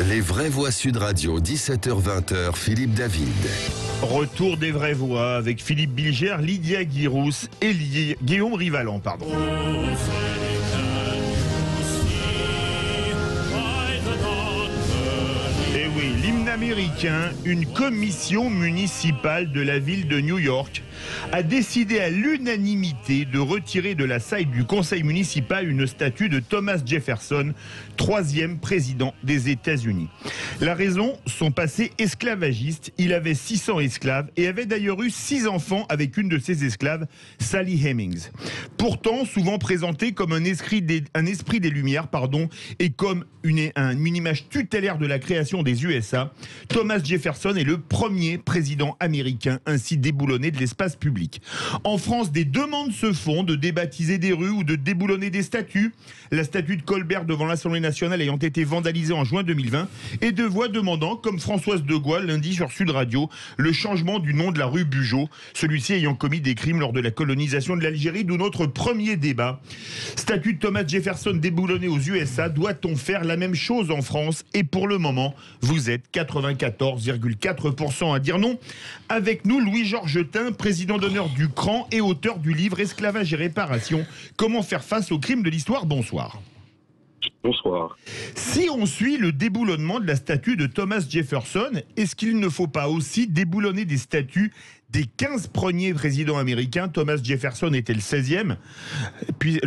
Les vraies voix Sud Radio, 17h-20h, Philippe David. Retour des vraies voix avec Philippe Bilger, Lydia Guirousse et Guillaume Rivalan, pardon. Et oui, l'hymne américain, une commission municipale de la ville de New York a décidé à l'unanimité de retirer de la salle du conseil municipal une statue de Thomas Jefferson, 3e président des États-Unis. La raison, son passé esclavagiste. Il avait 600 esclaves et avait d'ailleurs eu 6 enfants avec une de ses esclaves, Sally Hemings. Pourtant, souvent présenté comme un esprit des Lumières, et comme une image tutélaire de la création des USA, Thomas Jefferson est le premier président américain ainsi déboulonné de l'espace public. En France, des demandes se font de débaptiser des rues ou de déboulonner des statues. La statue de Colbert devant l'Assemblée nationale ayant été vandalisée en juin 2020 et de voix demandant, comme Françoise de Gaulle lundi sur Sud Radio, le changement du nom de la rue Bugeaud, celui-ci ayant commis des crimes lors de la colonisation de l'Algérie, d'où notre premier débat. Statue de Thomas Jefferson déboulonnée aux USA, doit-on faire la même chose en France? Et pour le moment, vous êtes 94,4% à dire non. Avec nous, Louis-Georges Jetin, président d'honneur du CRAN et auteur du livre Esclavage et réparation, comment faire face aux crimes de l'histoire. Bonsoir. Bonsoir. Si on suit le déboulonnement de la statue de Thomas Jefferson, est-ce qu'il ne faut pas aussi déboulonner des statues des 15 premiers présidents américains? Thomas Jefferson était le 16e, puis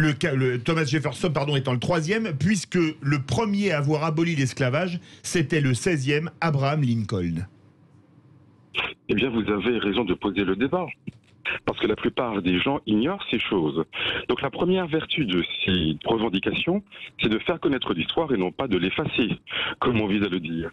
Thomas Jefferson étant le 3e, puisque le premier à avoir aboli l'esclavage, c'était le 16e, Abraham Lincoln. Eh bien, vous avez raison de poser le débat. Parce que la plupart des gens ignorent ces choses. Donc la première vertu de ces revendications, c'est de faire connaître l'histoire et non pas de l'effacer, comme on vise à le dire.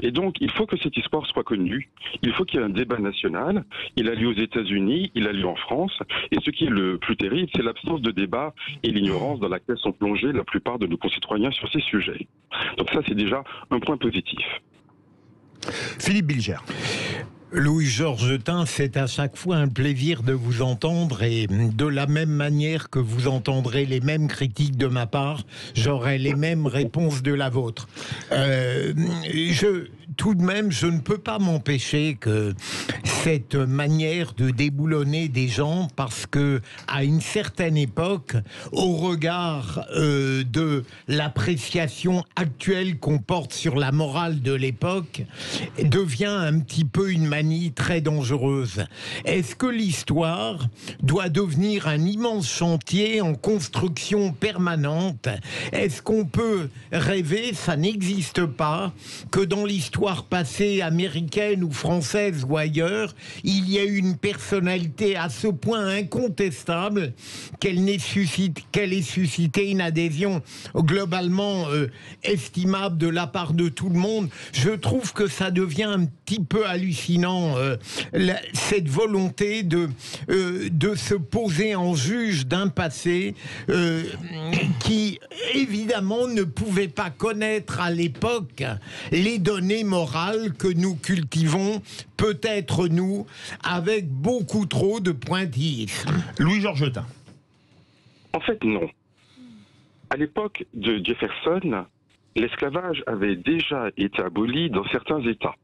Et donc il faut que cette histoire soit connue, il faut qu'il y ait un débat national, il a lieu aux États-Unis, il a lieu en France, et ce qui est le plus terrible, c'est l'absence de débat et l'ignorance dans laquelle sont plongés la plupart de nos concitoyens sur ces sujets. Donc ça, c'est déjà un point positif. Philippe Bilger. Louis-Georges Jetin, c'est à chaque fois un plaisir de vous entendre, et de la même manière que vous entendrez les mêmes critiques de ma part, j'aurai les mêmes réponses de la vôtre. Tout de même, je ne peux pas m'empêcher que cette manière de déboulonner des gens, parce que à une certaine époque, au regard de l'appréciation actuelle qu'on porte sur la morale de l'époque, devient un petit peu une manie très dangereuse. Est-ce que l'histoire doit devenir un immense chantier en construction permanente? Est-ce qu'on peut rêver, ça n'existe pas, que dans l'histoire passée américaine ou française ou ailleurs, il y a une personnalité à ce point incontestable qu'elle ait suscité une adhésion globalement estimable de la part de tout le monde? Je trouve que ça devient un petit peu hallucinant, cette volonté de se poser en juge d'un passé qui évidemment ne pouvait pas connaître à l'époque les données morales que nous cultivons, peut-être nous, avec beaucoup trop de pointillisme. Louis-Georges Jetin. En fait, non. À l'époque de Jefferson, l'esclavage avait déjà été aboli dans certains États.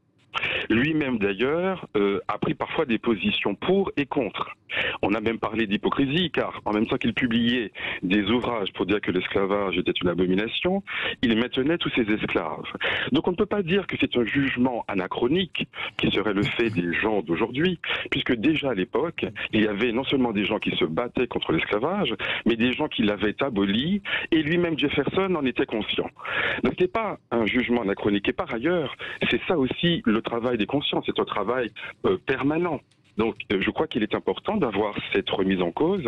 Lui-même d'ailleurs a pris parfois des positions pour et contre. On a même parlé d'hypocrisie, car en même temps qu'il publiait des ouvrages pour dire que l'esclavage était une abomination, il maintenait tous ses esclaves. Donc on ne peut pas dire que c'est un jugement anachronique qui serait le fait des gens d'aujourd'hui, puisque déjà à l'époque, il y avait non seulement des gens qui se battaient contre l'esclavage, mais des gens qui l'avaient aboli, et lui-même Jefferson en était conscient. Donc ce n'est pas un jugement anachronique. Et par ailleurs, c'est ça aussi le travail des consciences, c'est un travail permanent. Donc je crois qu'il est important d'avoir cette remise en cause.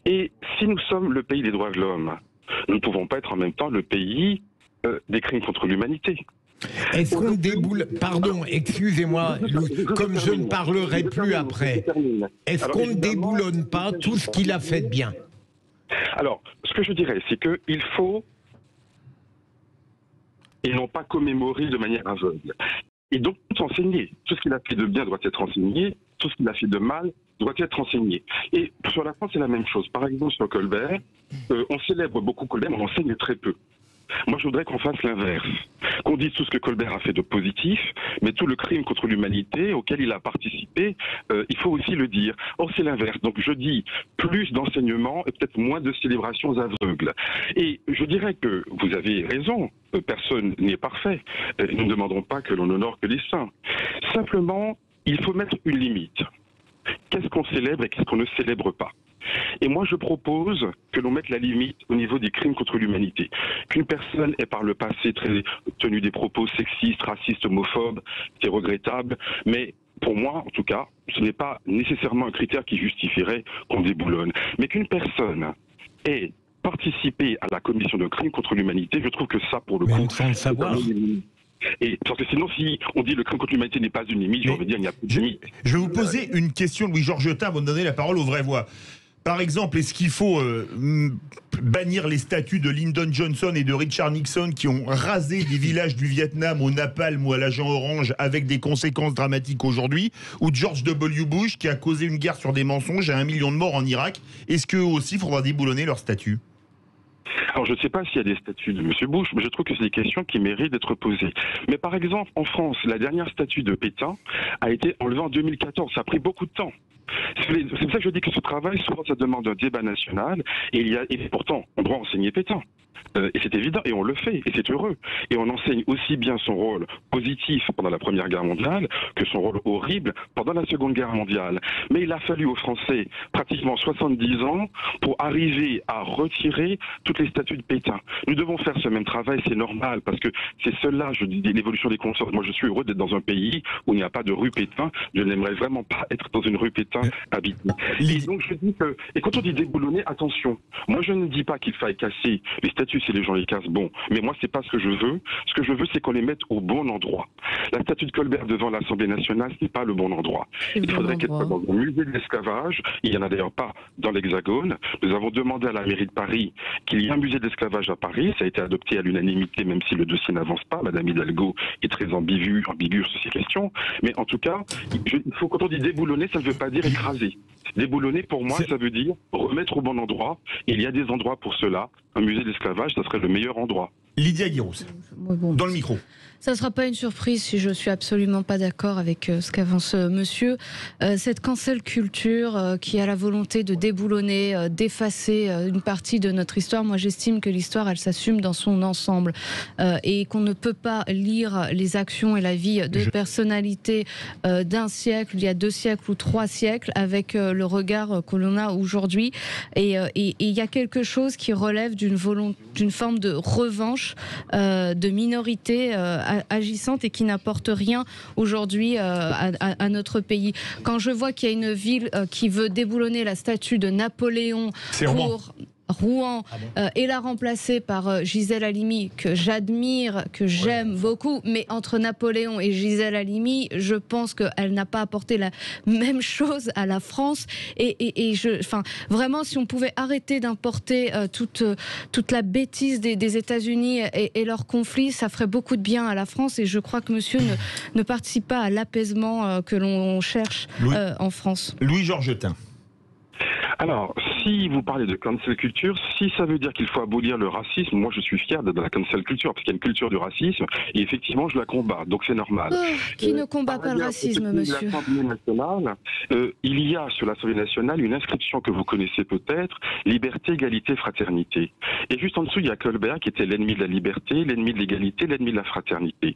Et si nous sommes le pays des droits de l'homme, nous ne pouvons pas être en même temps le pays des crimes contre l'humanité. Est-ce qu'on déboule... Pardon, excusez-moi, comme je ne parlerai plus après. Est-ce qu'on ne déboulonne pas tout ce qu'il a fait de bien? Alors, ce que je dirais, c'est qu'il faut, et non pas commémorer de manière aveugle. Et donc, tout enseigner. Tout ce qu'il a fait de bien doit être enseigné, tout ce qu'il a fait de mal doit être enseigné. Et sur la France, c'est la même chose. Par exemple, sur Colbert, on célèbre beaucoup Colbert, mais on enseigne très peu. Moi, je voudrais qu'on fasse l'inverse. Qu'on dise tout ce que Colbert a fait de positif, mais tout le crime contre l'humanité auquel il a participé, il faut aussi le dire. Or, c'est l'inverse. Donc, je dis plus d'enseignement et peut-être moins de célébrations aveugles. Et je dirais que vous avez raison. Personne n'est parfait. Nous ne demanderons pas que l'on honore que les saints. Simplement, il faut mettre une limite. Qu'est-ce qu'on célèbre et qu'est-ce qu'on ne célèbre pas? Et moi, je propose que l'on mette la limite au niveau des crimes contre l'humanité. Qu'une personne ait par le passé tenu des propos sexistes, racistes, homophobes, c'est regrettable, mais pour moi, en tout cas, ce n'est pas nécessairement un critère qui justifierait qu'on déboulonne. Mais qu'une personne ait participé à la commission de crimes contre l'humanité, je trouve que ça, pour le coup, sans le savoir. Et parce que sinon, si on dit le crime contre l'humanité n'est pas une limite, je veux dire, il n'y a plus de limite. Je vais vous poser une question, Louis-Georges Jotin, avant de donner la parole aux vraies voix. Par exemple, est-ce qu'il faut bannir les statues de Lyndon Johnson et de Richard Nixon qui ont rasé des villages du Vietnam au napalm ou à l'agent orange avec des conséquences dramatiques aujourd'hui, ou de George W. Bush qui a causé une guerre sur des mensonges à 1 million de morts en Irak? Est-ce qu'eux aussi, il faudra déboulonner leurs statues? Alors, je ne sais pas s'il y a des statues de M. Bush, mais je trouve que c'est des questions qui méritent d'être posées. Mais par exemple, en France, la dernière statue de Pétain a été enlevée en 2014. Ça a pris beaucoup de temps. C'est pour ça que je dis que ce travail, souvent, ça demande un débat national. Et pourtant, on doit enseigner Pétain. Et c'est évident, et on le fait, et c'est heureux. Et on enseigne aussi bien son rôle positif pendant la Première Guerre mondiale que son rôle horrible pendant la Seconde Guerre mondiale. Mais il a fallu aux Français pratiquement 70 ans pour arriver à retirer toutes les statues de Pétain. Nous devons faire ce même travail, c'est normal, parce que c'est cela, je dis, l'évolution des consorts. Moi, je suis heureux d'être dans un pays où il n'y a pas de rue Pétain. Je n'aimerais vraiment pas être dans une rue Pétain habitée. Et donc, je dis que, et quand on dit déboulonner, attention. Moi, je ne dis pas qu'il faille casser les statues si les gens les cassent, bon. Mais moi, c'est pas ce que je veux. Ce que je veux, c'est qu'on les mette au bon endroit. La statue de Colbert devant l'Assemblée nationale, ce n'est pas le bon endroit. Il faudrait qu'elle soit dans un musée de l'esclavage. Il n'y en a d'ailleurs pas dans l'Hexagone. Nous avons demandé à la mairie de Paris qu'il y ait un musée de l'esclavage à Paris. Ça a été adopté à l'unanimité, même si le dossier n'avance pas. Madame Hidalgo est très ambiguë sur ces questions. Mais en tout cas, il faut, quand on dit déboulonner, ça ne veut pas dire écraser. Déboulonner, pour moi, ça veut dire remettre au bon endroit. Il y a des endroits pour cela. Un musée d'esclavage, ça serait le meilleur endroit. Lydia Guirous, dans le micro. Ça ne sera pas une surprise si je suis absolument pas d'accord avec ce qu'avance monsieur. Cette cancel culture qui a la volonté de déboulonner, d'effacer une partie de notre histoire, moi j'estime que l'histoire elle s'assume dans son ensemble et qu'on ne peut pas lire les actions et la vie de personnalités d'un siècle, il y a 2 siècles ou 3 siècles avec le regard que l'on a aujourd'hui. Et il y a quelque chose qui relève d'une forme de revanche de minorité agissante et qui n'apporte rien aujourd'hui à notre pays. Quand je vois qu'il y a une ville qui veut déboulonner la statue de Napoléon pour Rouen et la remplacer par Gisèle Halimi, que j'admire, que j'aime beaucoup, mais entre Napoléon et Gisèle Halimi, je pense qu'elle n'a pas apporté la même chose à la France. Enfin, vraiment, si on pouvait arrêter d'importer toute la bêtise des États-Unis et leurs conflits, ça ferait beaucoup de bien à la France. Et je crois que monsieur ne participe pas à l'apaisement que l'on cherche en France. Louis-Georges Jotin. Alors, si vous parlez de cancel culture, si ça veut dire qu'il faut abolir le racisme, moi je suis fier de la cancel culture, parce qu'il y a une culture du racisme, et effectivement je la combats, donc c'est normal. Qui ne combat pas le racisme, monsieur? L'Assemblée nationale, il y a sur l'Assemblée nationale une inscription que vous connaissez peut-être, liberté, égalité, fraternité. Et juste en dessous, il y a Colbert qui était l'ennemi de la liberté, l'ennemi de l'égalité, l'ennemi de la fraternité.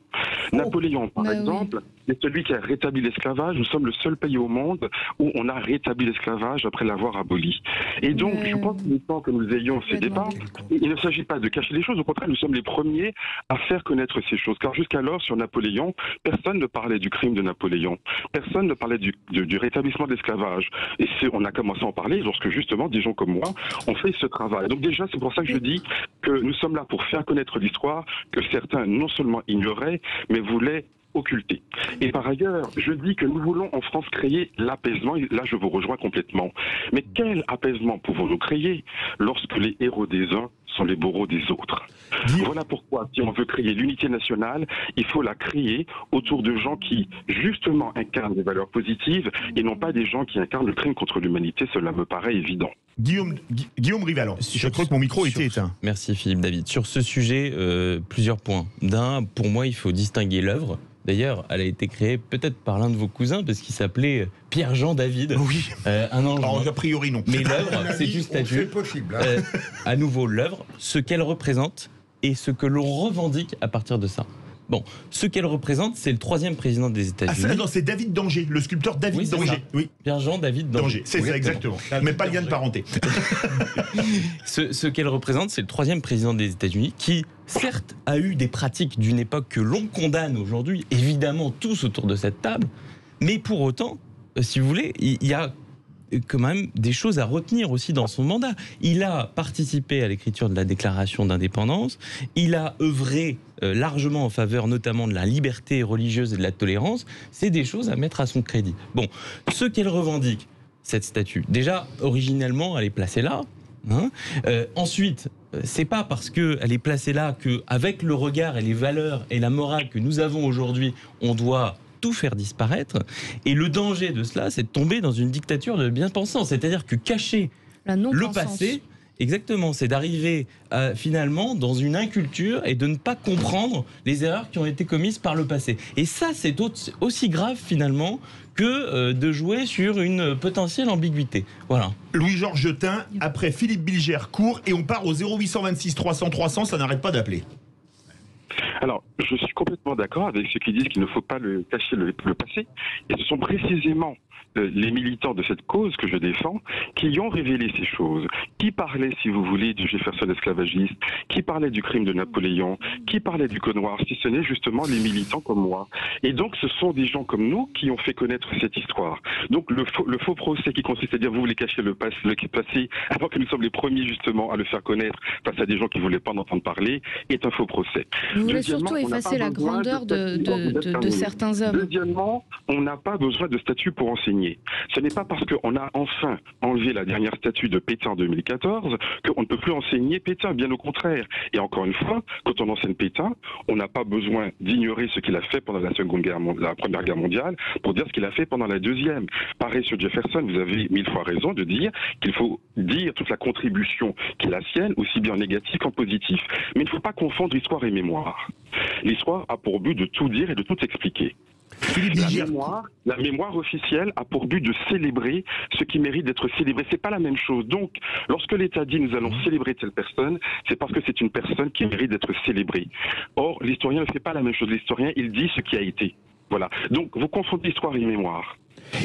Napoléon, par exemple, est celui qui a rétabli l'esclavage. Nous sommes le seul pays au monde où on a rétabli l'esclavage après l'avoir aboli. Et donc, je pense qu'il est temps que nous ayons ces débats. Il ne s'agit pas de cacher les choses, au contraire, nous sommes les premiers à faire connaître ces choses. Car jusqu'alors, sur Napoléon, personne ne parlait du crime de Napoléon. Personne ne parlait du rétablissement de l'esclavage. Et on a commencé à en parler lorsque, justement, des gens comme moi ont fait ce travail. Donc déjà, c'est pour ça que je dis que nous sommes là pour faire connaître l'histoire que certains non seulement ignoraient, mais voulaient occulter. Et par ailleurs, je dis que nous voulons en France créer l'apaisement, et là je vous rejoins complètement. Mais quel apaisement pouvons-nous créer lorsque les héros des uns sont les bourreaux des autres. Voilà pourquoi, si on veut créer l'unité nationale, il faut la créer autour de gens qui, justement, incarnent des valeurs positives et non pas des gens qui incarnent le crime contre l'humanité. Cela me paraît évident. Guillaume Rivalan, je crois que mon micro était éteint. Merci Philippe David. Sur ce sujet, plusieurs points. D'un, pour moi, il faut distinguer l'œuvre. D'ailleurs, elle a été créée peut-être par l'un de vos cousins, parce qu'il s'appelait Pierre-Jean David. Oui. Un ange. Alors, a priori, non. Mais l'œuvre, c'est une statue. C'est possible. Hein. À nouveau, l'œuvre, ce qu'elle représente et ce que l'on revendique à partir de ça. Bon, ce qu'elle représente, c'est le 3e président des États-Unis. Ah, non, c'est David Danger, le sculpteur David Danger. Oui. Pierre-Jean David Danger. C'est ça, exactement. Mais pas lien de parenté. Ce qu'elle représente, c'est le 3e président des États-Unis qui, certes, a eu des pratiques d'une époque que l'on condamne aujourd'hui, évidemment tous autour de cette table, mais pour autant, si vous voulez, il y a quand même des choses à retenir aussi dans son mandat. Il a participé à l'écriture de la déclaration d'indépendance, il a œuvré largement en faveur notamment de la liberté religieuse et de la tolérance. C'est des choses à mettre à son crédit. Bon, ce qu'elle revendique, cette statue, déjà, originellement, elle est placée là. Ensuite, c'est pas parce qu'elle est placée là qu'avec le regard et les valeurs et la morale que nous avons aujourd'hui, on doit tout faire disparaître. Et le danger de cela, c'est de tomber dans une dictature de bien-pensants. C'est-à-dire que cacher le passé, exactement, c'est d'arriver finalement dans une inculture et de ne pas comprendre les erreurs qui ont été commises par le passé. Et ça, c'est aussi grave finalement que de jouer sur une potentielle ambiguïté. Voilà. Louis-Georges Jetin, après Philippe Bilger court et on part au 0826 300 300, ça n'arrête pas d'appeler. Alors, je suis complètement d'accord avec ceux qui disent qu'il ne faut pas cacher le passé. Et ce sont précisément les militants de cette cause que je défends qui ont révélé ces choses. Qui parlait, si vous voulez, du Jefferson esclavagiste, qui parlait du crime de Napoléon, qui parlait du Code noir, si ce n'est justement les militants comme moi. Et donc, ce sont des gens comme nous qui ont fait connaître cette histoire. Donc, le faux procès qui consiste à dire vous voulez cacher le passé, alors que nous sommes les premiers justement à le faire connaître face à des gens qui ne voulaient pas en entendre parler, est un faux procès. Vous voulez surtout effacer la grandeur de certains hommes. Deuxièmement, on n'a pas besoin de statut pour enseigner. Ce n'est pas parce qu'on a enfin enlevé la dernière statue de Pétain en 2014 qu'on ne peut plus enseigner Pétain, bien au contraire. Et encore une fois, quand on enseigne Pétain, on n'a pas besoin d'ignorer ce qu'il a fait pendant la Première Guerre mondiale pour dire ce qu'il a fait pendant la Deuxième. Pareil sur Jefferson, vous avez 1000 fois raison de dire qu'il faut dire toute la contribution qui est la sienne, aussi bien en négatif qu'en positif. Mais il ne faut pas confondre histoire et mémoire. L'histoire a pour but de tout dire et de tout expliquer. La mémoire officielle a pour but de célébrer ce qui mérite d'être célébré. C'est pas la même chose. Donc, lorsque l'État dit nous allons célébrer telle personne, c'est parce que c'est une personne qui mérite d'être célébrée. Or, l'historien ne fait pas la même chose. L'historien, il dit ce qui a été. Voilà. Donc, vous confondez histoire et mémoire.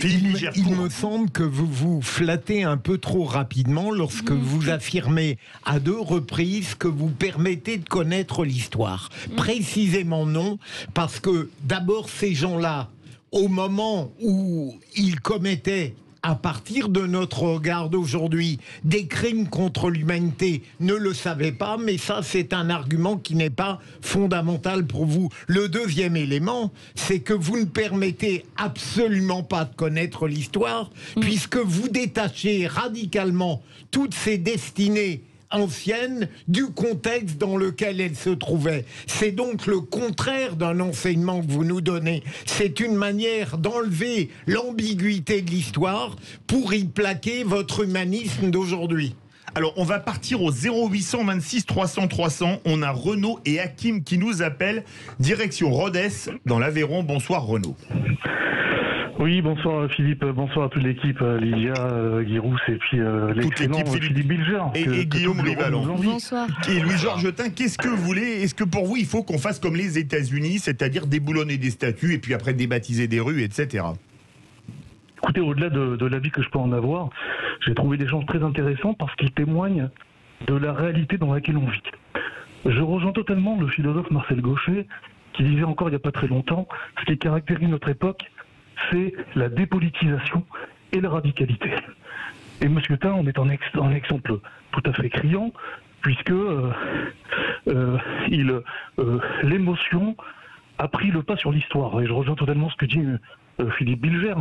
Il me semble que vous vous flattez un peu trop rapidement lorsque vous affirmez à 2 reprises que vous permettez de connaître l'histoire. Précisément non, parce que d'abord ces gens-là, au moment où ils commettaient, à partir de notre regard d'aujourd'hui, des crimes contre l'humanité, ne le savaient pas, mais ça c'est un argument qui n'est pas fondamental pour vous. Le deuxième élément, c'est que vous ne permettez absolument pas de connaître l'histoire, puisque vous détachez radicalement toutes ces destinées ancienne du contexte dans lequel elle se trouvait. C'est donc le contraire d'un enseignement que vous nous donnez. C'est une manière d'enlever l'ambiguïté de l'histoire pour y plaquer votre humanisme d'aujourd'hui. Alors, on va partir au 0826 300 300. On a Renaud et Hakim qui nous appellent. Direction Rodez, dans l'Aveyron. Bonsoir Renaud. Oui, bonsoir Philippe, bonsoir à toute l'équipe, Lydia, Guirousse et puis l'excellent Philippe Bilger. Et Guillaume Rivalan. Bonsoir. Et Louis-Georges Jetin, qu'est-ce que vous voulez? Est-ce que pour vous, il faut qu'on fasse comme les États-Unis, c'est-à-dire déboulonner des statues et puis après débaptiser des rues, etc. Écoutez, au-delà de l'avis que je peux en avoir, j'ai trouvé des gens très intéressants parce qu'ils témoignent de la réalité dans laquelle on vit. Je rejoins totalement le philosophe Marcel Gauchet qui disait encore il n'y a pas très longtemps, ce qui caractérise notre époque, c'est la dépolitisation et la radicalité. Et M. Tain en est un exemple tout à fait criant, puisque l'émotion a pris le pas sur l'histoire. Et je rejoins totalement ce que dit Philippe Bilger,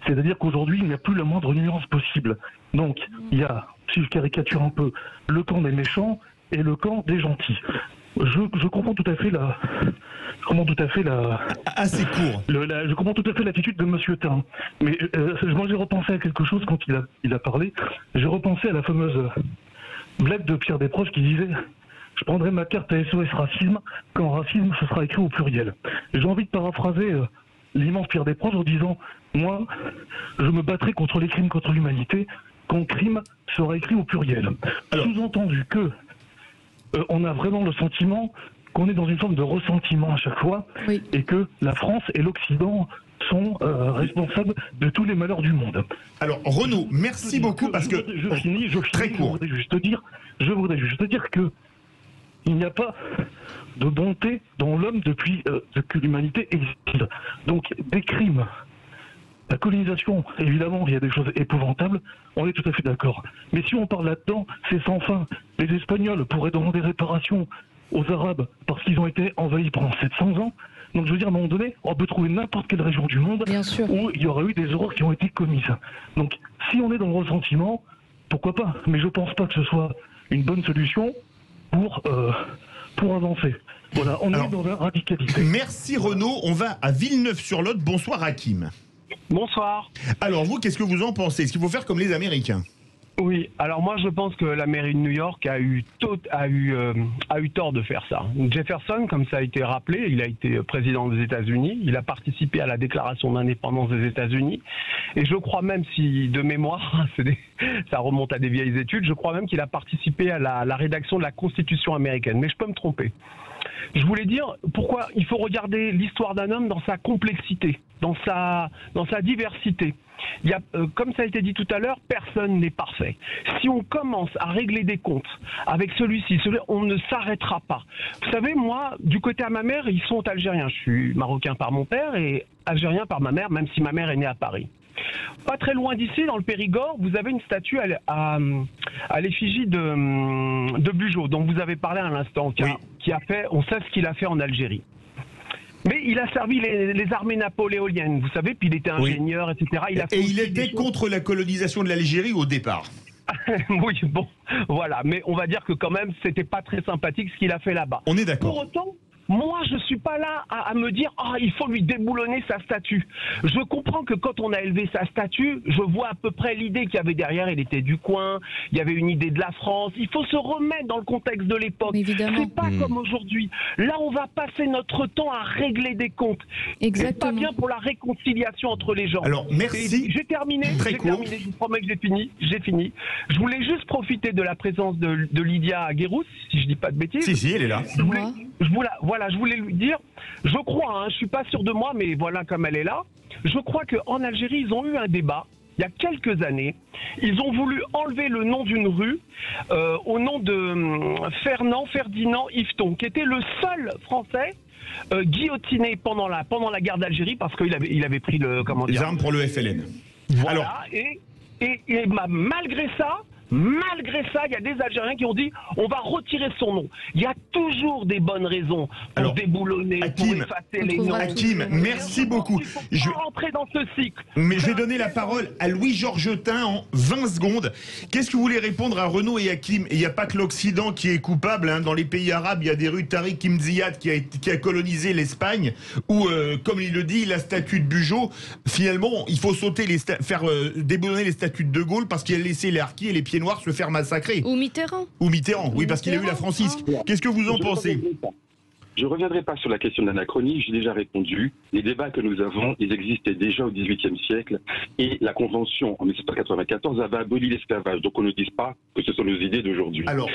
c'est-à-dire qu'aujourd'hui, il n'y a plus la moindre nuance possible. Donc, il y a, si je caricature un peu, le camp des méchants et le camp des gentils. Je comprends tout à fait Assez court. je comprends tout à fait l'attitude de Monsieur Tain. Mais moi j'ai repensé à quelque chose quand il a parlé. J'ai repensé à la fameuse blague de Pierre Desproges qui disait « Je prendrai ma carte à SOS Racisme quand racisme ce sera écrit au pluriel ». J'ai envie de paraphraser l'immense Pierre Desproges en disant « Moi, je me battrai contre les crimes contre l'humanité quand crime sera écrit au pluriel ». Sous-entendu que on a vraiment le sentiment qu'on est dans une forme de ressentiment à chaque fois, Oui. et que la France et l'Occident sont responsables de tous les malheurs du monde. Alors Renaud, merci beaucoup parce que Je finis, très court. Je voudrais juste dire que il n'y a pas de bonté dans l'homme depuis que l'humanité existe. Donc des crimes, la colonisation, évidemment, il y a des choses épouvantables, on est tout à fait d'accord. Mais si on parle là-dedans, c'est sans fin. Les Espagnols pourraient demander réparation aux Arabes parce qu'ils ont été envahis pendant 700 ans. Donc je veux dire, à un moment donné, on peut trouver n'importe quelle région du monde Bien sûr. où il y aura eu des horreurs qui ont été commises. Donc si on est dans le ressentiment, pourquoi pas. Mais je pense pas que ce soit une bonne solution pour avancer. Voilà, on est dans la radicalité. Merci Renaud, on va à Villeneuve-sur-Lot. Bonsoir Hakim. Bonsoir. Alors vous, qu'est-ce que vous en pensez? Est-ce qu'il faut faire comme les Américains? Oui, alors moi je pense que la mairie de New York a eu tort de faire ça. Jefferson, comme ça a été rappelé, il a été président des États-Unis, il a participé à la déclaration d'indépendance des États-Unis, et je crois même, si de mémoire, ça remonte à des vieilles études, je crois même qu'il a participé à la rédaction de la Constitution américaine, mais je peux me tromper. Je voulais dire pourquoi il faut regarder l'histoire d'un homme dans sa complexité, dans sa diversité. Il y a, comme ça a été dit tout à l'heure, personne n'est parfait. Si on commence à régler des comptes avec celui-ci, on ne s'arrêtera pas. Vous savez, moi, du côté à ma mère, ils sont algériens. Je suis marocain par mon père et algérien par ma mère, même si ma mère est née à Paris. Pas très loin d'ici, dans le Périgord, vous avez une statue à l'effigie de Bugeaud, dont vous avez parlé à l'instant, qui a fait, on sait ce qu'il a fait en Algérie. Mais il a servi les armées napoléoniennes, vous savez, puis il était ingénieur, etc. Il était contre la colonisation de l'Algérie au départ. Oui, bon, voilà. Mais on va dire que quand même, c'était pas très sympathique ce qu'il a fait là-bas. On est d'accord. Pour autant, moi, je suis pas là à me dire « Ah, il faut lui déboulonner sa statue ». Je comprends que quand on a élevé sa statue, je vois à peu près l'idée qu'il y avait derrière. Il était du coin, il y avait une idée de la France. Il faut se remettre dans le contexte de l'époque. C'est pas comme aujourd'hui. Là, on va passer notre temps à régler des comptes. Exactement. C'est pas bien pour la réconciliation entre les gens. Alors, merci. J'ai terminé. Je vous promets que j'ai fini. Je voulais juste profiter de la présence de Lydia Guérousse, si je dis pas de bêtises. Si, elle est là. Je voulais lui dire, je crois, je suis pas sûr de moi, mais voilà comme elle est là, je crois qu'en Algérie, ils ont eu un débat, il y a quelques années, ils ont voulu enlever le nom d'une rue au nom de Ferdinand Yveton, qui était le seul Français guillotiné pendant la guerre d'Algérie, parce qu'il avait pris les armes pour le FLN. Voilà, alors, et malgré ça, il y a des Algériens qui ont dit on va retirer son nom. Il y a toujours des bonnes raisons pour déboulonner, pour effacer les noms. Hakim, merci beaucoup. Je vais rentrer dans ce cycle. Mais je vais donner la parole à Louis-Georges Tain en 20 secondes. Qu'est-ce que vous voulez répondre à Renaud et Hakim? Il n'y a pas que l'Occident qui est coupable. Dans les pays arabes, il y a des rues Tariq Ibn Ziyad qui a colonisé l'Espagne, où, comme il le dit, la statue de Bugeaud, finalement, il faut faire déboulonner les statues de De Gaulle parce qu'il a laissé les harkis et les pieds noirs se faire massacrer. Ou Mitterrand. Oui, parce qu'il a eu la francisque. Qu'est-ce que vous en pensez? Je ne reviendrai pas sur la question d'anachronie, j'ai déjà répondu. Les débats que nous avons, ils existaient déjà au XVIIIe siècle et la Convention en 1794 avait aboli l'esclavage. Donc on ne dise pas que ce sont nos idées d'aujourd'hui. Alors,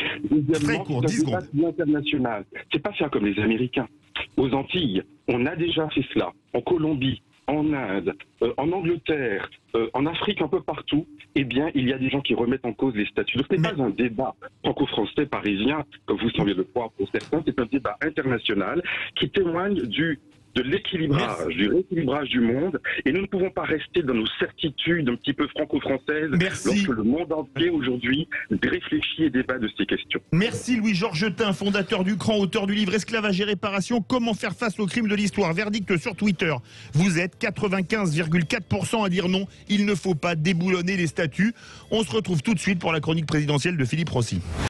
très court, 10 secondes. International, c'est pas faire comme les Américains. Aux Antilles, on a déjà fait cela. En Colombie, en Inde, en Angleterre, en Afrique, un peu partout, eh bien, il y a des gens qui remettent en cause les statuts. Donc, ce n'est pas un débat franco-français parisien, comme vous semblez le croire pour certains, c'est un débat international qui témoigne de l'équilibrage, du rééquilibrage du monde. Et nous ne pouvons pas rester dans nos certitudes un petit peu franco-françaises lorsque le monde entier aujourd'hui réfléchit et débat de ces questions. Merci Louis-Georges Tain, fondateur du CRAN, auteur du livre Esclavage et réparation, comment faire face aux crimes de l'histoire. Verdict sur Twitter. Vous êtes 95,4% à dire non, il ne faut pas déboulonner les statues. On se retrouve tout de suite pour la chronique présidentielle de Philippe Rossi.